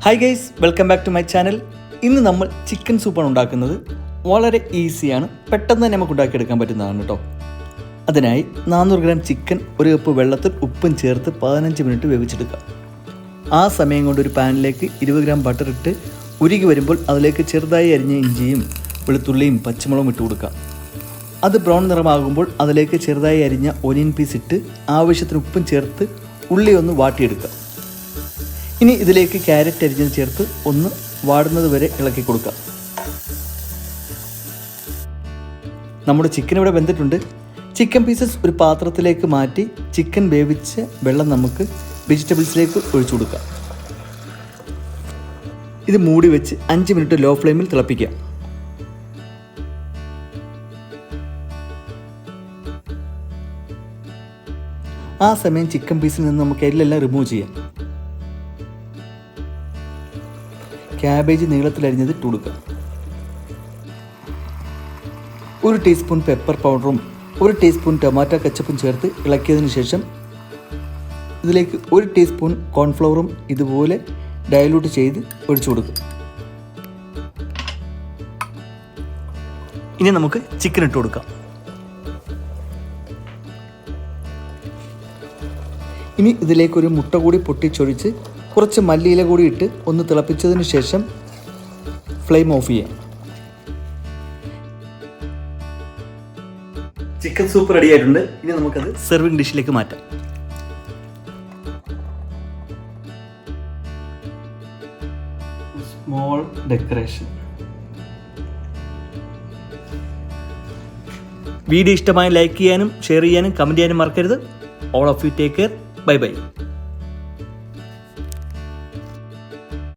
Hi guys, welcome back to my channel. ഇന്ന് നമ്മൾ chicken സൂപ്പാണ് ഉണ്ടാക്കുന്നത്. വളരെ ഈസിയാണ്, പെട്ടെന്ന് തന്നെ നമുക്ക് ഉണ്ടാക്കിയെടുക്കാൻ പറ്റുന്നതാണ് കേട്ടോ. അതിനായി 400 ഗ്രാം ചിക്കൻ ഒരു കപ്പ് വെള്ളത്തിൽ ഉപ്പും ചേർത്ത് 15 മിനിറ്റ് വേവിച്ചെടുക്കാം. ആ സമയം കൊണ്ട് ഒരു പാനിലേക്ക് 20 ഗ്രാം ബട്ടർ ഇട്ട് ഉരുകി വരുമ്പോൾ അതിലേക്ക് ചെറുതായി അരിഞ്ഞ ഇഞ്ചിയും വെളുത്തുള്ളിയും പച്ചമുളകും ഇട്ട് കൊടുക്കാം. അത് ബ്രൗൺ നിറമാകുമ്പോൾ അതിലേക്ക് ചെറുതായി അരിഞ്ഞ ഒനിയൻ പീസ് ഇട്ട് ആവശ്യത്തിന് ഉപ്പും ചേർത്ത് ഉള്ളി ഒന്ന് വാട്ടിയെടുക്കാം. ഇനി ഇതിലേക്ക് ക്യാരറ്റ് അരിഞ്ഞത് ചേർത്ത് ഒന്ന് വാടുന്നത് വരെ ഇളക്കി കൊടുക്കാം. നമ്മുടെ ചിക്കൻ ഇവിടെ വെന്തിട്ടുണ്ട്. ചിക്കൻ പീസസ് ഒരു പാത്രത്തിലേക്ക് മാറ്റി ചിക്കൻ വേവിച്ച് വെള്ളം നമുക്ക് വെജിറ്റബിൾസിലേക്ക് ഒഴിച്ചു കൊടുക്കാം. ഇത് മൂടി വെച്ച് 5 മിനിറ്റ് ലോ ഫ്ലെയിമിൽ തിളപ്പിക്കാം. ആ സമയം ചിക്കൻ പീസിൽ നിന്ന് നമുക്ക് എല്ലാം റിമൂവ് ചെയ്യാം. ക്യാബേജ് നീളത്തിലരിഞ്ഞത് ഇട്ട് കൊടുക്കുക. 1 ടീസ്പൂൺ പെപ്പർ പൗഡറും 1 ടീസ്പൂൺ ടൊമാറ്റോ കെച്ചപ്പും ചേർത്ത് ഇളക്കിയതിന് ശേഷം ഇതിലേക്ക് 1 ടീസ്പൂൺ കോൺഫ്ലവറും ഇതുപോലെ ഡയലൂട്ട് ചെയ്ത് ഒഴിച്ചു കൊടുക്കുക. ഇനി നമുക്ക് ചിക്കൻ ഇട്ട് കൊടുക്കാം. ഇനി ഇതിലേക്ക് ഒരു മുട്ട കൂടി പൊട്ടിച്ചൊഴിച്ച് കുറച്ച് മല്ലിയില കൂടി ഇട്ട് ഒന്ന് തിളപ്പിച്ചതിന് ശേഷം ഫ്ലെയിം ഓഫ് ചെയ്യാം. ചിക്കൻ സൂപ്പ് റെഡി ആയിട്ടുണ്ട്. ഇനി നമുക്കത് സെർവിങ് ഡിഷിലേക്ക് മാറ്റാം. Small decoration. വീഡിയോ ഇഷ്ടമായി ലൈക്ക് ചെയ്യാനും ഷെയർ ചെയ്യാനും കമൻറ്റ് ചെയ്യാനും മറക്കരുത്. All of you take care. Bye bye.